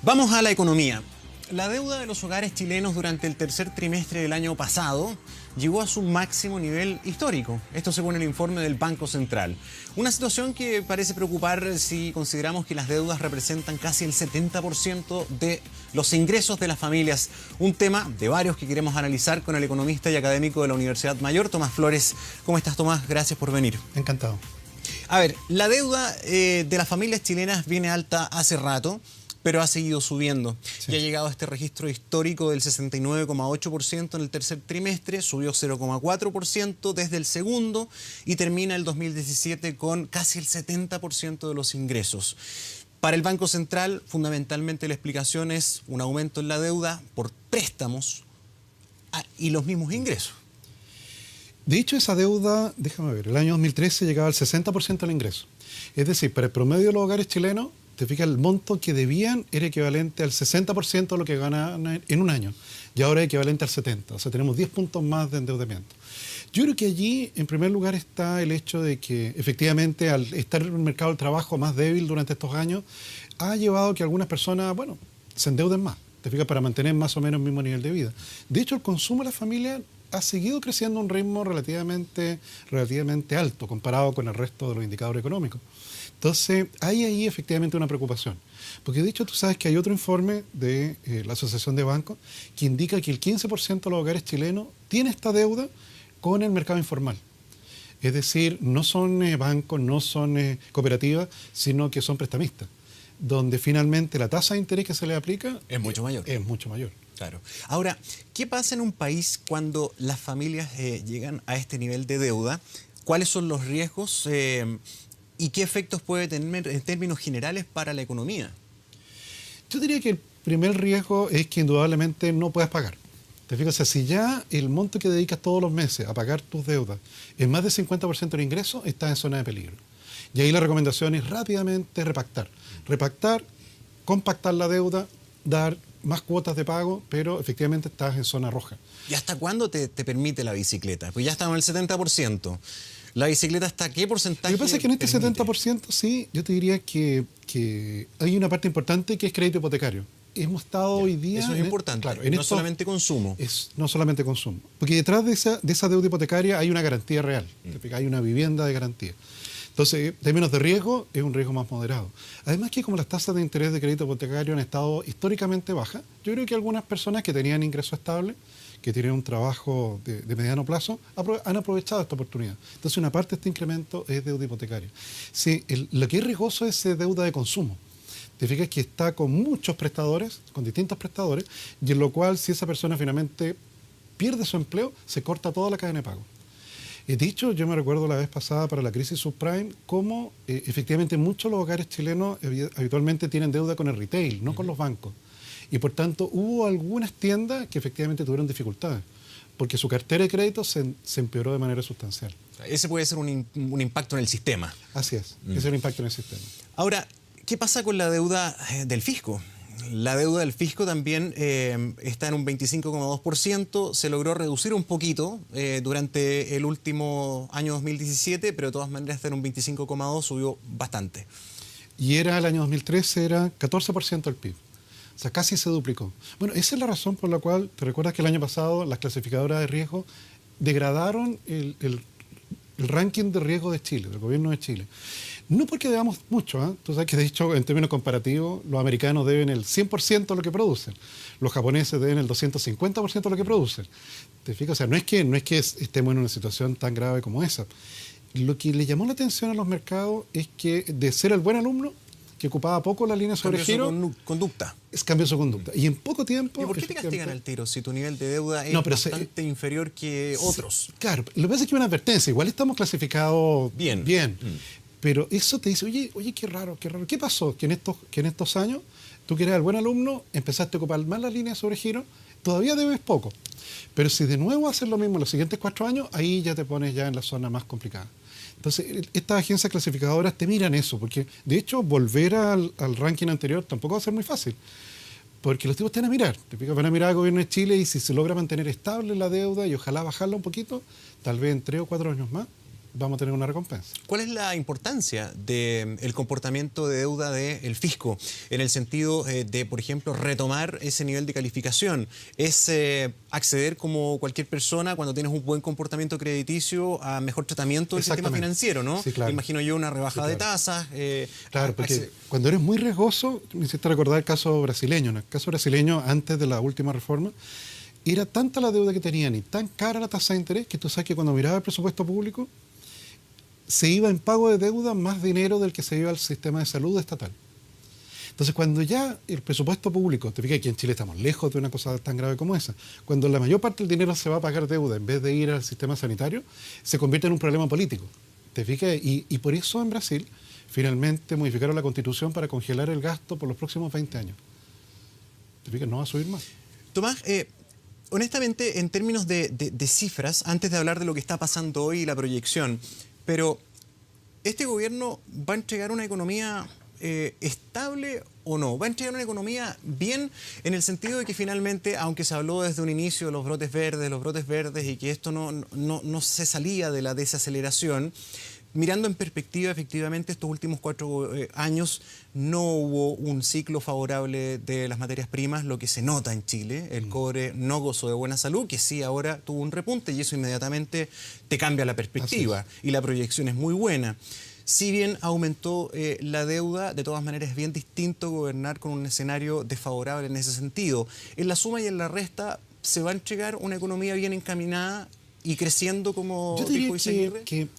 Vamos a la economía. La deuda de los hogares chilenos durante el tercer trimestre del año pasado llegó a su máximo nivel histórico. Esto según el informe del Banco Central. Una situación que parece preocupar si consideramos que las deudas representan casi el 70% de los ingresos de las familias. Un tema de varios que queremos analizar con el economista y académico de la Universidad Mayor, Tomás Flores. ¿Cómo estás, Tomás? Gracias por venir. Encantado. A ver, la deuda de las familias chilenas viene alta hace rato, pero ha seguido subiendo. Sí. Y ha llegado a este registro histórico del 69,8% en el tercer trimestre, subió 0,4% desde el segundo y termina el 2017 con casi el 70% de los ingresos. Para el Banco Central, fundamentalmente la explicación es un aumento en la deuda por préstamos y los mismos ingresos. De hecho, esa deuda, déjame ver, el año 2013 llegaba al 60% del ingreso. Es decir, para el promedio de los hogares chilenos, te fijas, el monto que debían era equivalente al 60% de lo que ganaban en un año. Y ahora es equivalente al 70%. O sea, tenemos 10 puntos más de endeudamiento. Yo creo que allí, en primer lugar, está el hecho de que, efectivamente, al estar en el mercado del trabajo más débil durante estos años, ha llevado a que algunas personas, bueno, se endeuden más. Te fijas, para mantener más o menos el mismo nivel de vida. De hecho, el consumo de la familia ha seguido creciendo a un ritmo relativamente alto comparado con el resto de los indicadores económicos. Entonces, hay ahí efectivamente una preocupación. Porque de hecho tú sabes que hay otro informe de la Asociación de Bancos que indica que el 15% de los hogares chilenos tiene esta deuda con el mercado informal. Es decir, no son bancos, no son cooperativas, sino que son prestamistas, donde finalmente la tasa de interés que se le aplica es mucho mayor. Es mucho mayor. Claro. Ahora, ¿qué pasa en un país cuando las familias llegan a este nivel de deuda? ¿Cuáles son los riesgos y qué efectos puede tener en términos generales para la economía? Yo diría que el primer riesgo es que indudablemente no puedas pagar. ¿Te fijas? O sea, si ya el monto que dedicas todos los meses a pagar tus deudas es más del 50% del ingreso, estás en zona de peligro. Y ahí la recomendación es rápidamente repactar. Repactar, compactar la deuda, dar más cuotas de pago, pero efectivamente estás en zona roja. ¿Y hasta cuándo te permite la bicicleta? Pues ya estamos en el 70%. ¿La bicicleta hasta qué porcentaje? Lo que pasa es que en este permite? 70% sí, yo te diría que hay una parte importante que es crédito hipotecario. Hemos estado hoy día... Eso es importante, claro, no solamente consumo. No solamente consumo. Porque detrás de esa deuda hipotecaria hay una garantía real. Hay una vivienda de garantía. Entonces, en términos de riesgo, es un riesgo más moderado. Además que como las tasas de interés de crédito hipotecario han estado históricamente bajas, yo creo que algunas personas que tenían ingreso estable, que tienen un trabajo de mediano plazo, han aprovechado esta oportunidad. Entonces, una parte de este incremento es deuda hipotecaria. Sí, lo que es riesgoso es deuda de consumo. Te fijas que está con muchos prestadores, con distintos prestadores, y en lo cual, si esa persona finalmente pierde su empleo, se corta toda la cadena de pago. De hecho, yo me recuerdo la vez pasada para la crisis subprime, cómo efectivamente muchos de los hogares chilenos habitualmente tienen deuda con el retail, no con los bancos. Y por tanto, hubo algunas tiendas que efectivamente tuvieron dificultades, porque su cartera de crédito se empeoró de manera sustancial. Ese puede ser un impacto en el sistema. Así es, ese es el impacto en el sistema. Ahora, ¿qué pasa con la deuda del fisco? La deuda del fisco también está en un 25,2%, se logró reducir un poquito durante el último año 2017, pero de todas maneras está en un 25,2%, subió bastante. Y el año 2013 era 14% del PIB. O sea, casi se duplicó. Bueno, esa es la razón por la cual, ¿te recuerdas que el año pasado las clasificadoras de riesgo degradaron el ranking de riesgo de Chile, del gobierno de Chile? No porque debamos mucho, ¿eh? Tú sabes que de hecho, en términos comparativos, los americanos deben el 100% de lo que producen. Los japoneses deben el 250% de lo que producen. ¿Te fijas? O sea, no es que estemos en una situación tan grave como esa. Lo que le llamó la atención a los mercados es que de ser el buen alumno, que ocupaba poco la línea sobre giro, conducta. Cambió su conducta. Y en poco tiempo... ¿Y por qué te castigan al tiro si tu nivel de deuda es bastante inferior que otros? Claro, lo que pasa es que hay una advertencia. Igual estamos clasificados bien. Pero eso te dice, oye, qué raro. ¿Qué pasó? Que en estos años, tú que eras el buen alumno, empezaste a ocupar más la línea sobre giro, todavía debes poco. Pero si de nuevo haces lo mismo en los siguientes 4 años, ahí ya te pones ya en la zona más complicada. Entonces, estas agencias clasificadoras te miran eso, porque de hecho volver al ranking anterior tampoco va a ser muy fácil. Porque los tipos te van a mirar, van a mirar al gobierno de Chile y si se logra mantener estable la deuda y ojalá bajarla un poquito, tal vez en 3 o 4 años más, vamos a tener una recompensa. ¿Cuál es la importancia del comportamiento de deuda del fisco en el sentido de, por ejemplo, retomar ese nivel de calificación? ¿Es acceder como cualquier persona cuando tienes un buen comportamiento crediticio a mejor tratamiento del sistema financiero, ¿no? Sí, claro. Imagino yo una rebajada de tasas. Claro, porque cuando eres muy riesgoso, me hiciste recordar el caso brasileño. En el caso brasileño, antes de la última reforma, era tanta la deuda que tenían y tan cara la tasa de interés que tú sabes que cuando miraba el presupuesto público, se iba en pago de deuda más dinero del que se iba al sistema de salud estatal. Entonces, cuando ya el presupuesto público, te fijas que en Chile estamos lejos de una cosa tan grave como esa, cuando la mayor parte del dinero se va a pagar deuda en vez de ir al sistema sanitario, se convierte en un problema político. ¿Te fijas? Y por eso en Brasil finalmente modificaron la Constitución para congelar el gasto por los próximos 20 años. ¿Te fijas? No va a subir más. Tomás, honestamente, en términos de cifras, antes de hablar de lo que está pasando hoy y la proyección, pero ¿este gobierno va a entregar una economía estable o no? ¿Va a entregar una economía bien en el sentido de que finalmente, aunque se habló desde un inicio de los brotes verdes y que esto no se salía de la desaceleración, mirando en perspectiva, efectivamente, estos últimos 4 años no hubo un ciclo favorable de las materias primas, lo que se nota en Chile. El cobre no gozó de buena salud, que sí ahora tuvo un repunte y eso inmediatamente te cambia la perspectiva y la proyección es muy buena. Si bien aumentó la deuda, de todas maneras es bien distinto gobernar con un escenario desfavorable en ese sentido. En la suma y en la resta, ¿se va a entregar una economía bien encaminada y creciendo como dijo Izaguirre? Que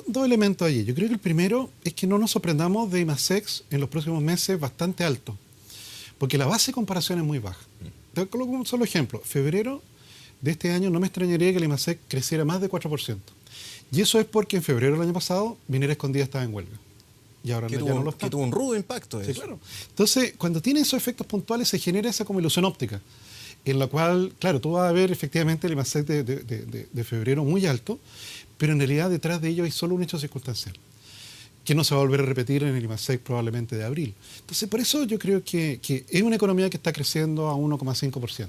dos elementos allí. Yo creo que el primero es que no nos sorprendamos de IMASEX en los próximos meses bastante alto, porque la base de comparación es muy baja. Te coloco un solo ejemplo. Febrero de este año no me extrañaría que el IMASEC creciera más de 4%. Y eso es porque en febrero del año pasado Minera Escondida estaba en huelga. Y ahora ya no lo está. Que tuvo un rudo impacto eso. Sí, claro. Entonces, cuando tiene esos efectos puntuales se genera esa como ilusión óptica, en la cual, claro, tú vas a ver efectivamente el IMASEC de febrero muy alto, pero en realidad detrás de ello hay solo un hecho circunstancial, que no se va a volver a repetir en el IMASEC probablemente de abril. Entonces, por eso yo creo que es una economía que está creciendo a 1,5%,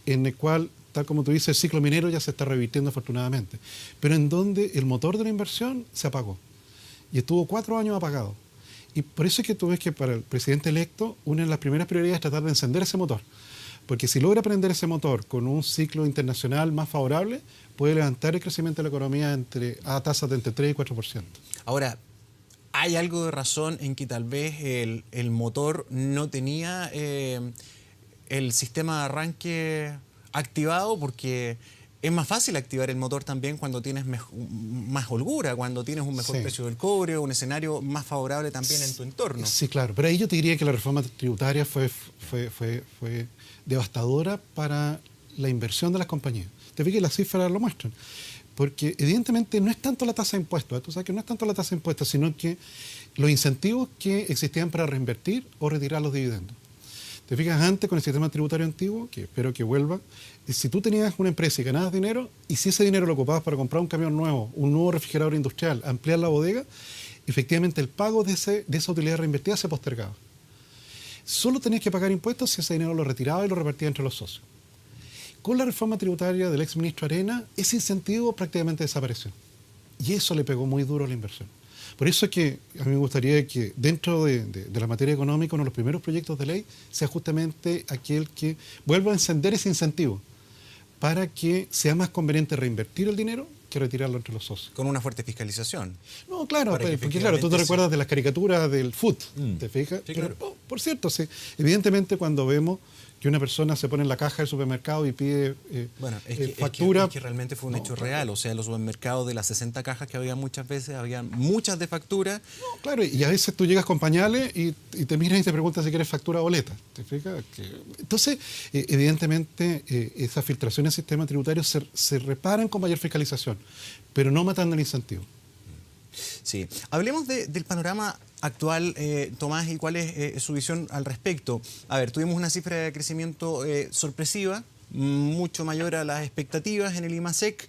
en el cual, tal como tú dices, el ciclo minero ya se está revirtiendo afortunadamente, pero en donde el motor de la inversión se apagó y estuvo 4 años apagado. Y por eso es que tú ves que para el presidente electo una de las primeras prioridades es tratar de encender ese motor, porque si logra prender ese motor con un ciclo internacional más favorable, puede levantar el crecimiento de la economía a tasas de entre 3 y 4%. Ahora, ¿hay algo de razón en que tal vez el motor no tenía el sistema de arranque activado? Porque es más fácil activar el motor también cuando tienes más holgura, cuando tienes un mejor precio del cobre, un escenario más favorable también en tu entorno. Sí, claro. Pero ahí yo te diría que la reforma tributaria fue devastadora para la inversión de las compañías. Te fijas que las cifras lo muestran. Porque evidentemente no es tanto la tasa de impuestos, tú sabes que no es tanto la tasa de impuestos, sino que los incentivos que existían para reinvertir o retirar los dividendos. Te fijas, antes con el sistema tributario antiguo, que espero que vuelva, si tú tenías una empresa y ganabas dinero, y si ese dinero lo ocupabas para comprar un camión nuevo, un nuevo refrigerador industrial, ampliar la bodega, efectivamente el pago de esa utilidad reinvertida se postergaba. Solo tenías que pagar impuestos si ese dinero lo retiraba y lo repartía entre los socios. Con la reforma tributaria del exministro Arena, ese incentivo prácticamente desapareció. Y eso le pegó muy duro a la inversión. Por eso es que a mí me gustaría que dentro de la materia económica, uno de los primeros proyectos de ley sea justamente aquel que vuelva a encender ese incentivo para que sea más conveniente reinvertir el dinero que retirarlo entre los socios. Con una fuerte fiscalización. No, claro, porque claro, tú te recuerdas de las caricaturas del food, ¿te fijas? Sí, pero, claro. por cierto, sí, evidentemente cuando vemos que una persona se pone en la caja del supermercado y pide bueno, factura... Es que realmente fue un hecho real. O sea, en los supermercados de las 60 cajas que había muchas veces, había muchas de factura. No, claro, y a veces tú llegas con pañales y te miran y te preguntan si quieres factura o boleta. ¿Te fijas? Entonces, evidentemente, esas filtraciones del sistema tributario se reparan con mayor fiscalización, pero no matando el incentivo. Sí. Hablemos del panorama actual, Tomás, y cuál es su visión al respecto. A ver, tuvimos una cifra de crecimiento sorpresiva, mucho mayor a las expectativas en el IMASEC,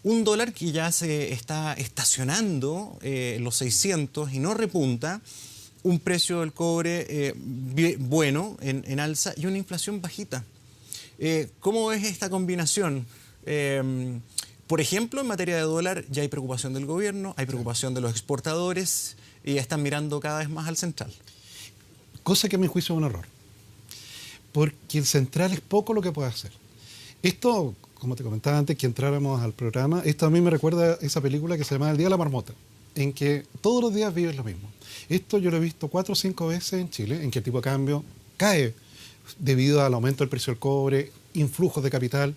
un dólar que ya se está estacionando en los 600 y no repunta, un precio del cobre bueno, en alza, y una inflación bajita. ¿Cómo ves esta combinación? Por ejemplo, en materia de dólar ya hay preocupación del gobierno, hay preocupación de los exportadores y están mirando cada vez más al central. Cosa que a mi juicio es un error. Porque el central es poco lo que puede hacer. Esto, como te comentaba antes que entráramos al programa, esto a mí me recuerda a esa película que se llama El Día de la Marmota, en que todos los días vives lo mismo. Esto yo lo he visto 4 o 5 veces en Chile, en que el tipo de cambio cae debido al aumento del precio del cobre, influjos de capital.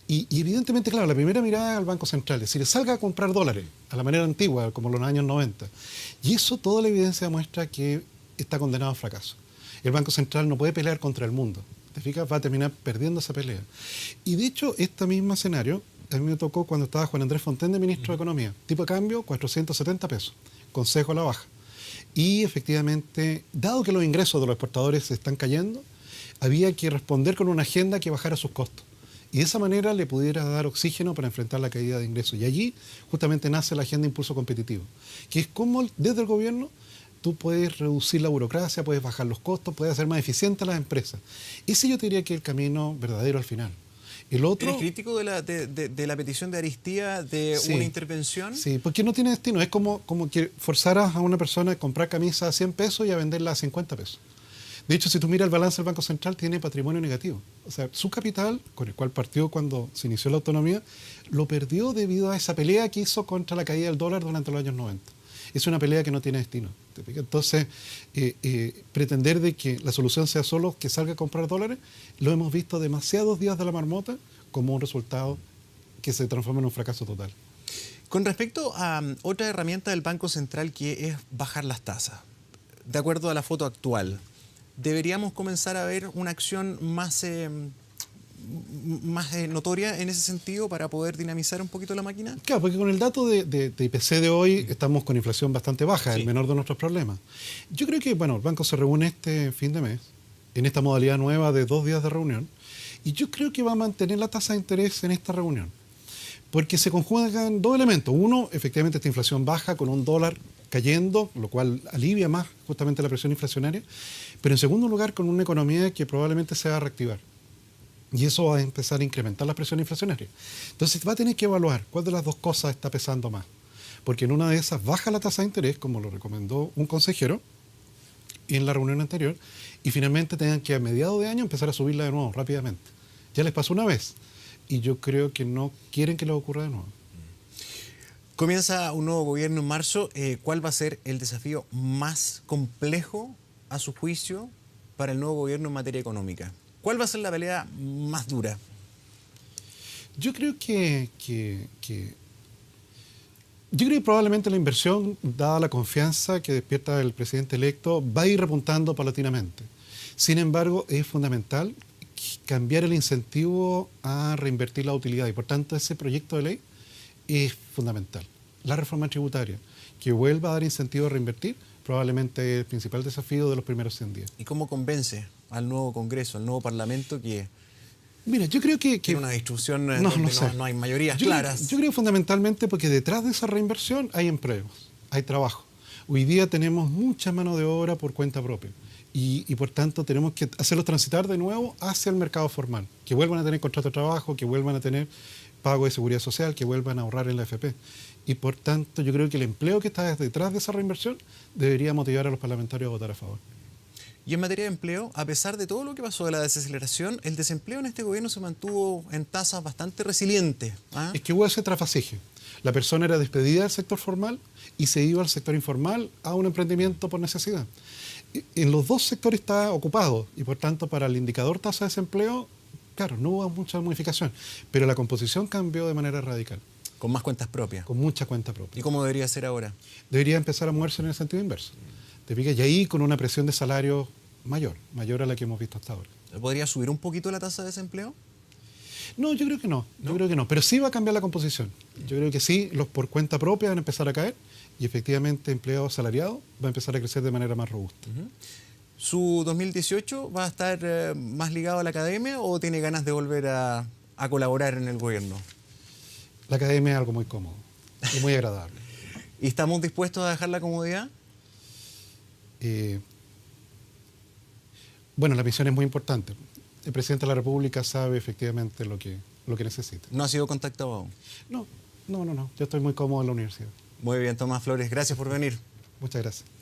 Y evidentemente, claro, la primera mirada al Banco Central, es decir, salga a comprar dólares, a la manera antigua, como en los años 90. Y eso, toda la evidencia muestra que está condenado a fracaso. El Banco Central no puede pelear contra el mundo. ¿Te fijas? Va a terminar perdiendo esa pelea. Y de hecho, este mismo escenario, a mí me tocó cuando estaba Juan Andrés Fontaine de ministro de Economía. Tipo de cambio, 470 pesos. Consejo a la baja. Y efectivamente, dado que los ingresos de los exportadores se están cayendo, había que responder con una agenda que bajara sus costos. Y de esa manera le pudiera dar oxígeno para enfrentar la caída de ingresos. Y allí justamente nace la agenda de impulso competitivo, que es como desde el gobierno tú puedes reducir la burocracia, puedes bajar los costos, puedes hacer más eficientes las empresas. Ese yo te diría que es el camino verdadero al final. El otro, ¿eres crítico de la petición de Aristía de sí, una intervención? Sí, porque no tiene destino. Es como que forzaras a una persona a comprar camisa a 100 pesos y a venderla a 50 pesos. De hecho, si tú miras el balance del Banco Central, tiene patrimonio negativo. O sea, su capital, con el cual partió cuando se inició la autonomía, lo perdió debido a esa pelea que hizo contra la caída del dólar durante los años 90. Es una pelea que no tiene destino. Entonces, pretender de que la solución sea solo que salga a comprar dólares, lo hemos visto demasiados días de la marmota como un resultado que se transforma en un fracaso total. Con respecto a otra herramienta del Banco Central, que es bajar las tasas, de acuerdo a la foto actual, ¿deberíamos comenzar a ver una acción más notoria en ese sentido para poder dinamizar un poquito la máquina? Claro, porque con el dato de IPC de hoy estamos con inflación bastante baja, sí, el menor de nuestros problemas. Yo creo que, bueno, el banco se reúne este fin de mes, en esta modalidad nueva de 2 días de reunión, y yo creo que va a mantener la tasa de interés en esta reunión, porque se conjugan 2 elementos. Uno, efectivamente, esta inflación baja con un dólar cayendo, lo cual alivia más justamente la presión inflacionaria, pero en segundo lugar, con una economía que probablemente se va a reactivar. Y eso va a empezar a incrementar la presión inflacionaria. Entonces va a tener que evaluar cuál de las dos cosas está pesando más. Porque en una de esas baja la tasa de interés, como lo recomendó un consejero en la reunión anterior, y finalmente tengan que a mediados de año empezar a subirla de nuevo rápidamente. Ya les pasó una vez, y yo creo que no quieren que les ocurra de nuevo. Comienza un nuevo gobierno en marzo. ¿Cuál va a ser el desafío más complejo, a su juicio, para el nuevo gobierno en materia económica? ¿Cuál va a ser la pelea más dura? Yo creo que probablemente la inversión, dada la confianza que despierta el presidente electo, va a ir repuntando paulatinamente. Sin embargo, es fundamental cambiar el incentivo a reinvertir la utilidad y por tanto ese proyecto de ley es fundamental. La reforma tributaria, que vuelva a dar incentivo a reinvertir, probablemente es el principal desafío de los primeros 100 días. ¿Y cómo convence al nuevo Congreso, al nuevo Parlamento que... Mira, yo creo que tiene una distribución donde no hay mayorías claras? Yo creo fundamentalmente porque detrás de esa reinversión hay empleos, hay trabajo. Hoy día tenemos mucha mano de obra por cuenta propia y por tanto tenemos que hacerlos transitar de nuevo hacia el mercado formal, que vuelvan a tener contrato de trabajo, que vuelvan a tener pago de seguridad social, que vuelvan a ahorrar en la AFP. Y por tanto yo creo que el empleo que está detrás de esa reinversión debería motivar a los parlamentarios a votar a favor. Y en materia de empleo, a pesar de todo lo que pasó de la desaceleración, el desempleo en este gobierno se mantuvo en tasas bastante resilientes. ¿Ah? Es que hubo ese trasvasije. La persona era despedida del sector formal y se iba al sector informal a un emprendimiento por necesidad. En los dos sectores está ocupado y por tanto para el indicador tasa de desempleo, claro, no hubo mucha modificación, pero la composición cambió de manera radical. Con más cuentas propias. Con mucha cuenta propia. ¿Y cómo debería ser ahora? Debería empezar a moverse en el sentido inverso. ¿Te fijas? Y ahí con una presión de salario mayor a la que hemos visto hasta ahora. ¿Podría subir un poquito la tasa de desempleo? No, yo creo que no. Yo creo que no. Pero sí va a cambiar la composición. Yo creo que sí, los por cuenta propia van a empezar a caer y efectivamente empleado asalariado va a empezar a crecer de manera más robusta. ¿Su 2018 va a estar más ligado a la academia o tiene ganas de volver a colaborar en el gobierno? La academia es algo muy cómodo y muy agradable. ¿Y estamos dispuestos a dejar la comodidad? Bueno, la misión es muy importante. El presidente de la República sabe efectivamente lo que lo que necesite. ¿No ha sido contactado aún? No. Yo estoy muy cómodo en la universidad. Muy bien, Tomás Flores, gracias por venir. Muchas gracias.